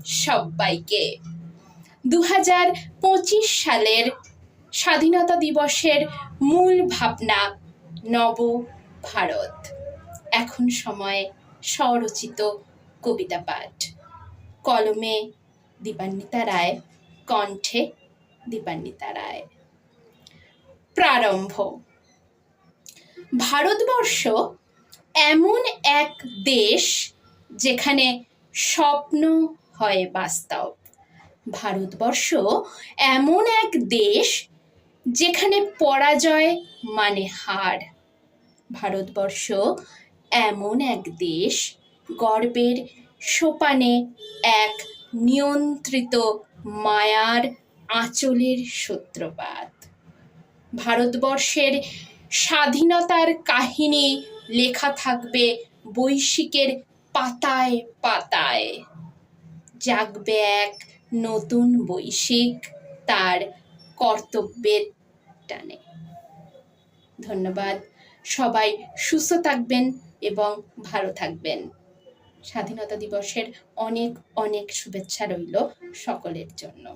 সবাইকে 2025 সালের স্বাধীনতা দিবসের মূল ভাবনা নব ভারত। এখন সময় স্বরচিত কবিতা পাঠ। কলমে দীপান্বিতা রায়, কণ্ঠে দীপান্বিতা রায়। প্রারম্ভ। ভারতবর্ষ এমন এক দেশ যেখানে স্বপ্ন হয় বাস্তব। ভারতবর্ষ এমন এক দেশ যেখানে পরাজয় মানে হার। ভারতবর্ষ এমন এক দেশ গর্বের সোপানে এক নিয়ন্ত্রিত মায়ার আঁচলের সূত্রপাত। ভারতবর্ষের স্বাধীনতার কাহিনী লেখা থাকবে বৈশিকের পাতায় পাতায়। জাগবে এক নতুন বৈশিক তার কর্তব্যের টানে। ধন্যবাদ। সবাই সুস্থ থাকবেন এবং ভালো থাকবেন। স্বাধীনতা দিবসের অনেক অনেক শুভেচ্ছা রইল সকলের জন্য।